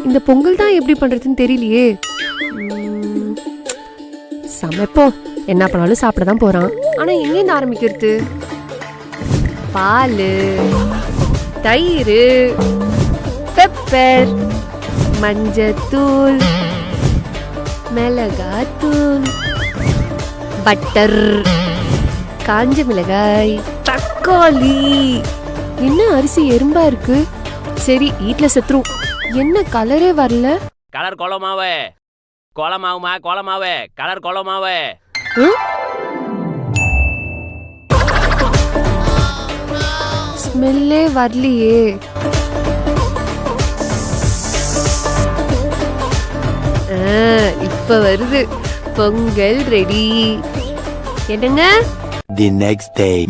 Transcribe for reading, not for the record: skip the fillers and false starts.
இந்த பொங்கல் தான் எப்படி பண்றதுன்னு தெரியலையே. சமைப்போம், என்ன பண்ணாலும் சாப்பிட தான் போறான். ஆனா எங்கேருந்து ஆரம்பிக்கிறது? பால், தயிர், பெப்பர், மஞ்சத்தூள், மிளகாத்தூள், பட்டர், காஞ்ச மிளகாய், தக்காளி. என்ன அரிசி எறும்பா இருக்கு. சரி வீட்டுல செத்துரும். என்ன கலரே வரல. கலர் கோலமாவே கோலமாவுமா கோலமாவே கலர் கோலமாவே. ஸ்மெல்லே வரலையே. இப்ப வருது. பொங்கல் ரெடி. என்னங்க? The next day.